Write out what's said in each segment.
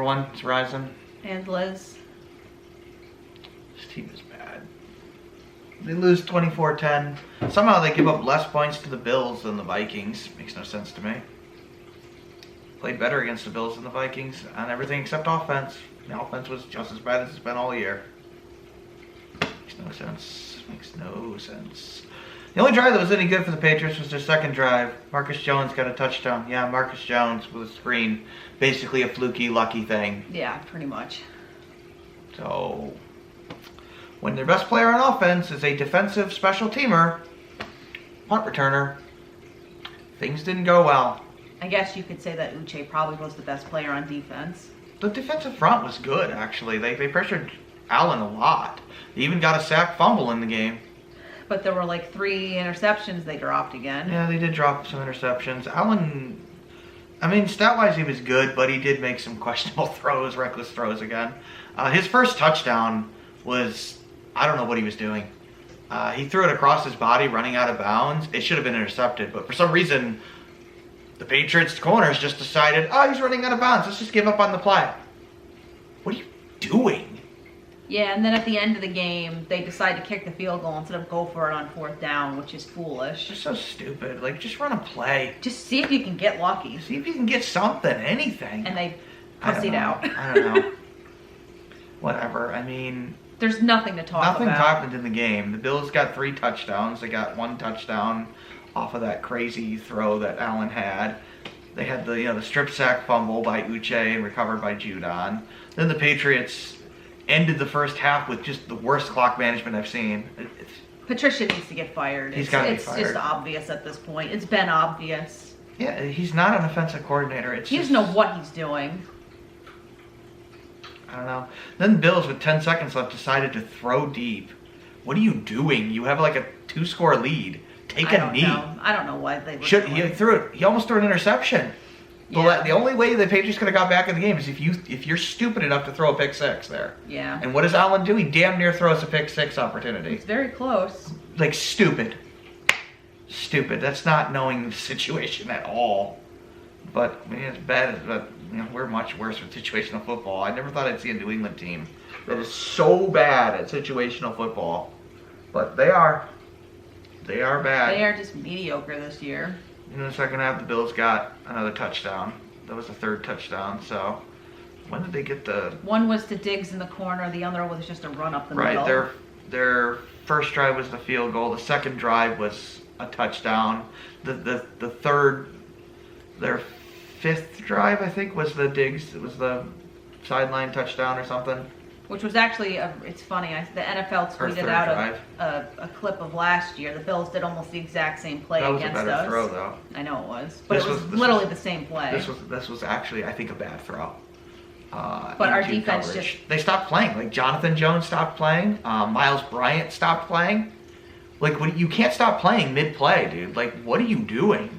one's rising. And Liz. This team is bad. They lose 24-10. Somehow they give up less points to the Bills than the Vikings. Makes no sense to me. Played better against the Bills than the Vikings on everything except offense. The offense was just as bad as it's been all year. Makes no sense. Makes no sense. The only drive that was any good for the Patriots was their second drive. Marcus Jones got a touchdown. Yeah, Marcus Jones with a screen. Basically a fluky, lucky thing. Yeah, pretty much. So, when their best player on offense is a defensive special teamer, punt returner, things didn't go well. I guess you could say that Uche probably was the best player on defense. The defensive front was good, actually. They pressured Allen a lot. They even got a sack fumble in the game. But there were like 3 interceptions they dropped again. Yeah, they did drop some interceptions. Allen, I mean, stat-wise he was good, but he did make some questionable throws, reckless throws again. His first touchdown was, I don't know what he was doing. He threw it across his body, running out of bounds. It should have been intercepted, but for some reason, the Patriots corners just decided, oh, he's running out of bounds. Let's just give up on the play. What are you doing? Yeah, and then at the end of the game, they decide to kick the field goal instead of go for it on 4th down, which is foolish. They're so stupid. Like, just run a play. Just see if you can get lucky. See if you can get something, anything. And they pussied out. I don't know. Whatever. I mean, there's nothing to talk about. Nothing happened in the game. The Bills got 3 touchdowns. They got 1 touchdown off of that crazy throw that Allen had. They had the strip sack fumble by Uche and recovered by Judon. Then the Patriots ended the first half with just the worst clock management I've seen. Patricia needs to get fired. He's got to be fired. It's just obvious at this point. It's been obvious. Yeah, he's not an offensive coordinator. He doesn't know what he's doing. I don't know. Then the Bills, with 10 seconds left, decided to throw deep. What are you doing? You have like a 2-score lead. Take a knee. I don't know why they were He almost threw an interception. Yeah. The only way the Patriots could have got back in the game is if you're stupid enough to throw a pick 6 there. Yeah. And what does Allen do? He damn near throws a pick 6 opportunity. It's very close. Like, stupid. Stupid. That's not knowing the situation at all. But I mean, it's bad. But we're much worse with situational football. I never thought I'd see a New England team that is so bad at situational football. But they are. They are bad. They are just mediocre this year. In the second half, the Bills got another touchdown. That was the 3rd touchdown. So, when did they get the... One was to Diggs in the corner. The other was just a run up the middle. Right. Their first drive was the field goal. The second drive was a touchdown. The third... Their 5th drive, I think, was the Diggs. It was the sideline touchdown or something. Which was actually, it's funny, the NFL tweeted out a clip of last year. The Bills did almost the exact same play against us. That was a better throw, though. I know it was. But it was literally the same play. This was actually, I think, a bad throw. But our defense They stopped playing. Like, Jonathan Jones stopped playing. Miles Bryant stopped playing. Like, you can't stop playing mid-play, dude. Like, what are you doing?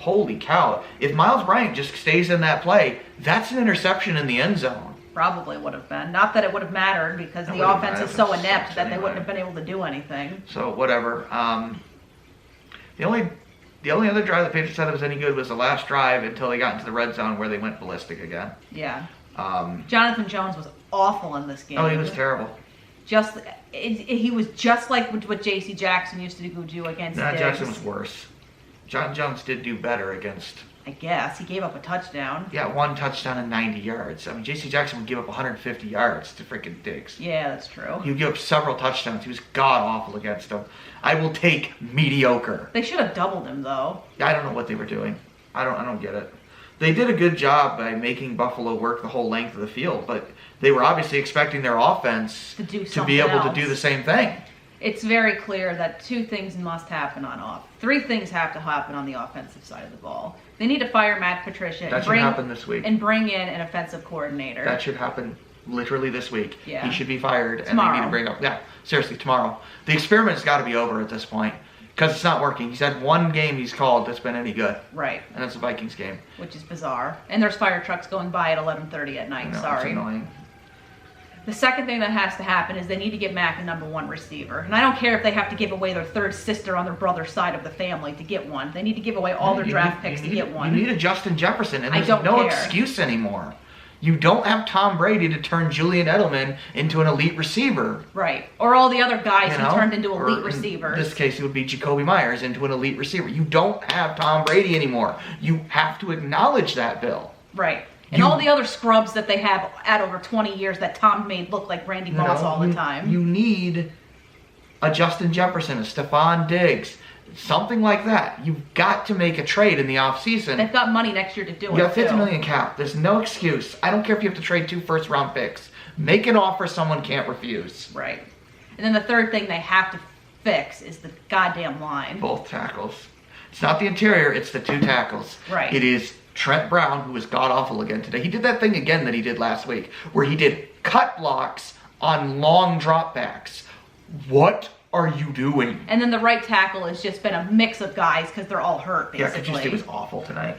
Holy cow. If Miles Bryant just stays in that play, that's an interception in the end zone. Probably would have been. Not that it would have mattered because the offense is so inept that they wouldn't have been able to do anything. So, whatever. The only other drive the Patriots had that was any good was the last drive until they got into the red zone where they went ballistic again. Yeah. Jonathan Jones was awful in this game. Oh, he was terrible. He was just like what J.C. Jackson used to do against Diggs. Jackson was worse. John Jones did do better against... I guess. He gave up a touchdown. Yeah, 1 touchdown and 90 yards. I mean, J.C. Jackson would give up 150 yards to freaking Diggs. Yeah, that's true. He would give up several touchdowns. He was god-awful against him. I will take mediocre. They should have doubled him, though. I don't know what they were doing. I don't get it. They did a good job by making Buffalo work the whole length of the field, but they were obviously expecting their offense to be able to do the same thing. It's very clear that 2 things must happen on off. 3 things have to happen on the offensive side of the ball. They need to fire Matt Patricia. That should happen this week. And bring in an offensive coordinator. That should happen literally this week. Yeah. He should be fired. Tomorrow. And they need to bring up... Yeah, seriously, tomorrow. The experiment's got to be over at this point because it's not working. He's had 1 game he's called that's been any good. Right. And that's the Vikings game. Which is bizarre. And there's fire trucks going by at 11:30 at night. Sorry. It's annoying. The second thing that has to happen is they need to get Mac a #1 receiver. And I don't care if they have to give away their 3rd sister on their brother's side of the family to get one. They need to give away all their draft picks to get one. You need a Justin Jefferson, and there's no excuse anymore. You don't have Tom Brady to turn Julian Edelman into an elite receiver. Right. Or all the other guys You know? who turned into elite Or receivers. In this case, it would be Jacoby Myers into an elite receiver. You don't have Tom Brady anymore. You have to acknowledge that, Bill. Right. And all the other scrubs that they have at over 20 years that Tom made look like Randy Moss all the time. You need a Justin Jefferson, a Stephon Diggs, something like that. You've got to make a trade in the offseason. They've got money next year to do it. You have $50 million cap. There's no excuse. I don't care if you have to trade 2 first-round picks. Make an offer someone can't refuse. Right. And then the third thing they have to fix is the goddamn line. Both tackles. It's not the interior, it's the 2 tackles. Right. It is Trent Brown, who was god-awful again today. He did that thing again that he did last week, where he did cut blocks on long dropbacks. What are you doing? And then the right tackle has just been a mix of guys because they're all hurt, basically. Yeah, it was awful tonight.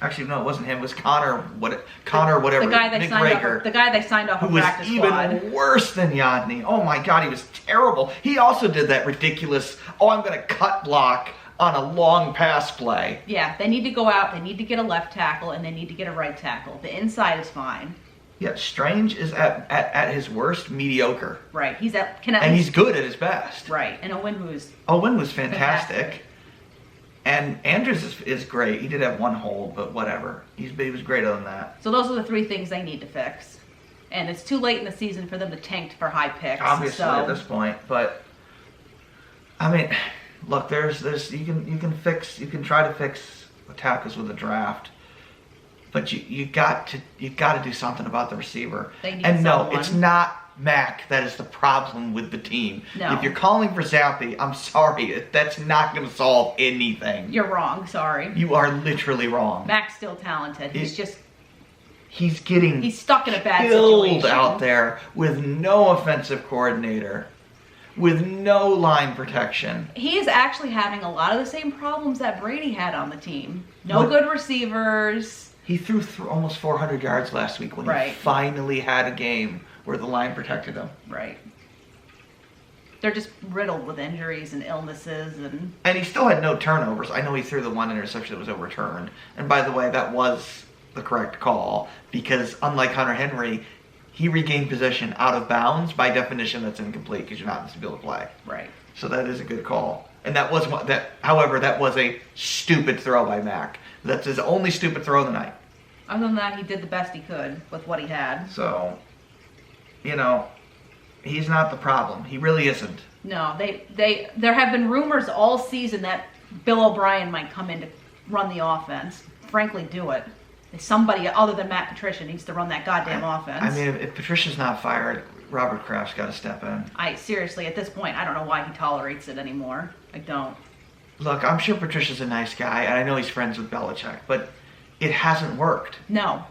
Actually, no, it wasn't him. It was Connor, whatever. The guy they Nick signed Rager, off. The guy they signed off who of was practice even squad. worse than Yadny. Oh my God, he was terrible. He also did that ridiculous, I'm going to cut block on a long pass play. Yeah, they need to go out. They need to get a left tackle and they need to get a right tackle. The inside is fine. Yeah, Strange is at his worst mediocre. Right. He's good at his best. Right. And Owinwu's fantastic. And Andrews is great. He did have 1 hold, but whatever. He was great other than that. So those are the 3 things they need to fix. And it's too late in the season for them to tank for high picks. Obviously at this point, but I mean, look, there's you can try to fix tackles with a draft. But you got to do something about the receiver. They need and no, someone. It's not Mac that is the problem with the team. No. If you're calling for Zappe, I'm sorry, that's not going to solve anything. You're wrong. Sorry. You are literally wrong. Mac's still talented. He's stuck in a bad situation out there with no offensive coordinator, with no line protection. He is actually having a lot of the same problems that Brady had on the team. No good receivers. He threw almost 400 yards last week when he finally had a game where the line protected him. Right. They're just riddled with injuries and illnesses. And he still had no turnovers. I know he threw the 1 interception that was overturned. And by the way, that was the correct call because unlike Hunter Henry, he regained possession out of bounds. By definition, that's incomplete because you're not supposed to be able to play. Right. So that is a good call. And however, that was a stupid throw by Mac. That's his only stupid throw of the night. Other than that, he did the best he could with what he had. So, he's not the problem. He really isn't. No, there have been rumors all season that Bill O'Brien might come in to run the offense. Frankly, do it. Somebody other than Matt Patricia needs to run that goddamn offense. I mean, if Patricia's not fired, Robert Kraft's got to step in. Seriously, at this point, I don't know why he tolerates it anymore. I don't. Look, I'm sure Patricia's a nice guy, and I know he's friends with Belichick, but it hasn't worked. No.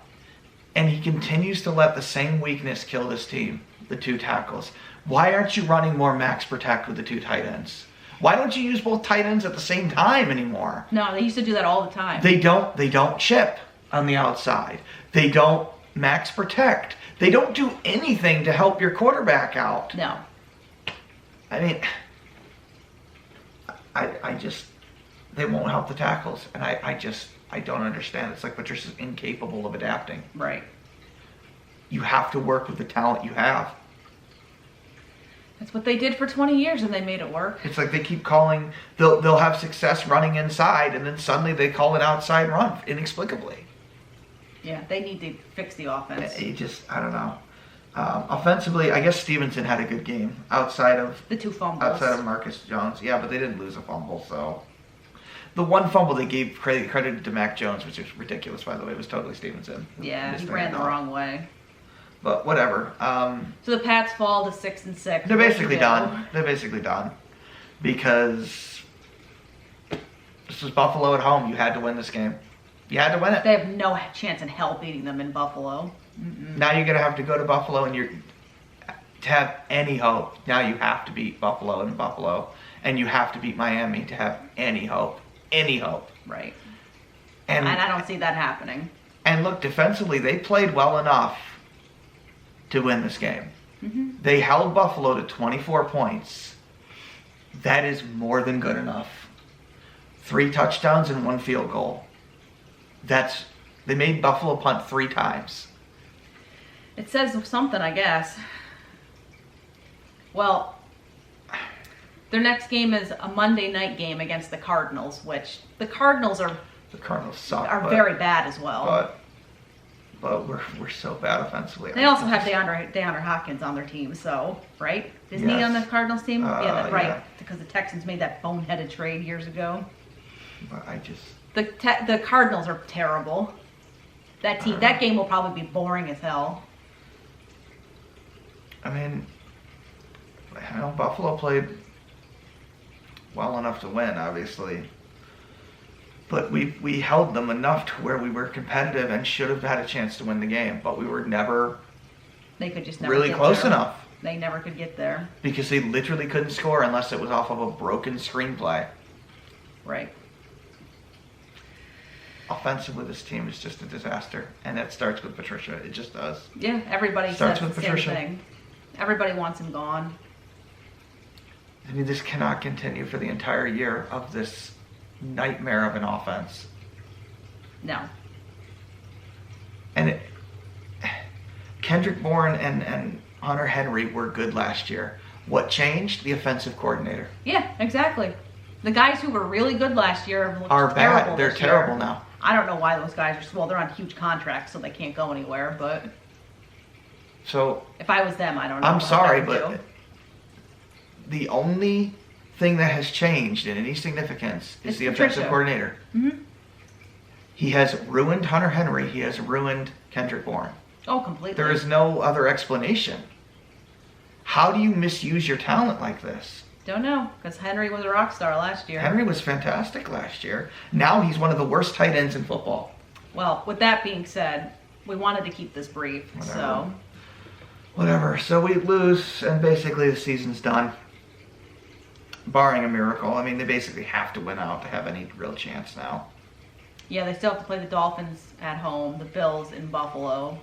And he continues to let the same weakness kill this team, the 2 tackles. Why aren't you running more max protect with the 2 tight ends? Why don't you use both tight ends at the same time anymore? No, they used to do that all the time. They don't chip on the outside. They don't max protect. They don't do anything to help your quarterback out. No. I mean, they won't help the tackles. And I don't understand. It's like Patricia's incapable of adapting. Right. You have to work with the talent you have. That's what they did for 20 years and they made it work. It's like they keep calling, they'll have success running inside and then suddenly they call an outside run inexplicably. Yeah, they need to fix the offense. I don't know. Offensively, I guess Stevenson had a good game outside of the 2 fumbles. Outside of Marcus Jones. Yeah, but they didn't lose a fumble, so. The 1 fumble they gave credit to Mac Jones, which is ridiculous, by the way, was totally Stevenson. Yeah, he ran the wrong way. But whatever. So the Pats fall to 6-6. They're basically done. They're basically done. Because this was Buffalo at home. You had to win this game. You had to win it. They have no chance in hell beating them in Buffalo. Now you're going to have to go to Buffalo and to have any hope. Now you have to beat Buffalo in Buffalo. And you have to beat Miami to have any hope. Any hope. Right. And I don't see that happening. And look, defensively, they played well enough to win this game. Mm-hmm. They held Buffalo to 24 points. That is more than good enough. 3 touchdowns and 1 field goal. They made Buffalo punt 3 times. It says something, I guess. Well, their next game is a Monday night game against the Cardinals, which the Cardinals The Cardinals suck. are very bad as well. But we're so bad offensively. They also have DeAndre Hopkins on their team, so, right? Isn't he on the Cardinals team? Yeah, that's right. Yeah. Because the Texans made that boneheaded trade years ago. But I just... The Cardinals are terrible. That game will probably be boring as hell. I mean, I know Buffalo played well enough to win, obviously. But we held them enough to where we were competitive and should have had a chance to win the game. But we were never They could just never really get close there. enough. They never could get there. Because they literally couldn't score unless it was off of a broken screenplay. Right. Offensively, this team is just a disaster. And that starts with Patricia. It just does. Yeah, everybody Starts says with the same Patricia. thing. Everybody wants him gone. I mean, this cannot continue for the entire year of this nightmare of an offense. No. And Kendrick Bourne and Hunter Henry were good last year. What changed? The offensive coordinator. Yeah, exactly. The guys who were really good last year have looked Are terrible bad. They're this year. terrible now. I don't know why those guys are. Well, they're on huge contracts, so they can't go anywhere. But So if I was them, I don't know. I'm what sorry, I would but do. the only thing that has changed in any significance is It's the Patricia. offensive coordinator. Mhm. He has ruined Hunter Henry. He has ruined Kendrick Bourne. Oh, completely. There is no other explanation. How do you misuse your talent like this? Don't know, because Henry was a rock star last year. Henry was fantastic last year. Now he's one of the worst tight ends in football. Well, with that being said, we wanted to keep this brief, so Whatever. So we lose, and basically the season's done. Barring a miracle. I mean, they basically have to win out to have any real chance now. yeah, they still have to play the Dolphins at home, the Bills in Buffalo,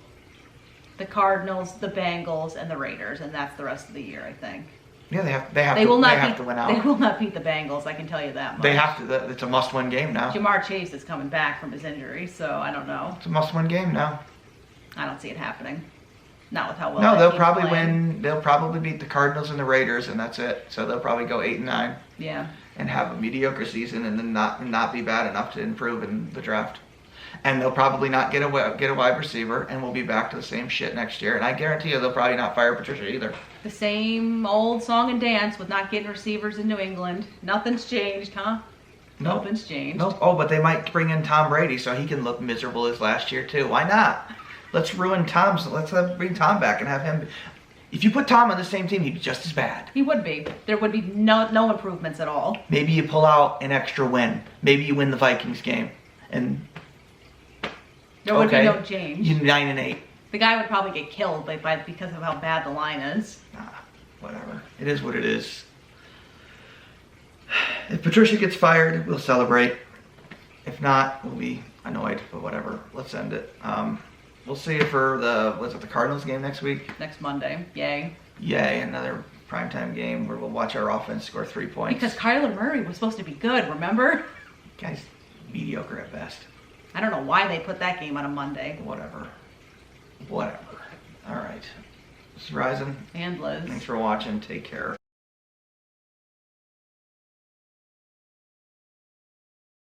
the Cardinals, the Bengals, and the Raiders, and that's the rest of the year, I think. Yeah, they have They will not have beat, to win out. They will not beat the Bengals, I can tell you that much. They have to. It's a must-win game now. Jamar Chase is coming back from his injury, so I don't know. It's a must-win game now. I don't see it happening. Not with how well. No, that they'll team's probably playing. win. They'll probably beat the Cardinals and the Raiders, and that's it. So they'll probably go 8-9 Yeah. and have a mediocre season, and then not be bad enough to improve in the draft. And they'll probably not get a wide receiver, and we'll be back to the same shit next year. And I guarantee you, they'll probably not fire Patricia either. The same old song and dance with not getting receivers in New England. Nothing's changed, huh? Nope. Nothing's changed. Nope. Oh, but they might bring in Tom Brady so he can look miserable as last year too. Why not? Let's ruin Tom. So let's bring Tom back and have him. If you put Tom on the same team, he'd be just as bad. He would be. There would be no improvements at all. Maybe you pull out an extra win. Maybe you win the Vikings game, and There would okay, be no change. You 9-8. The guy would probably get killed because of how bad the line is. Whatever. It is what it is. If Patricia gets fired, we'll celebrate. If not, we'll be annoyed. But whatever. Let's end it. We'll see you for the Cardinals game next week. Next Monday. Yay. Yay, another primetime game where we'll watch our offense score 3 points. Because Kyler Murray was supposed to be good, remember? Guy's mediocre at best. I don't know why they put that game on a Monday. Whatever. All right. This is Ryzen. And Liz. Thanks for watching. Take care.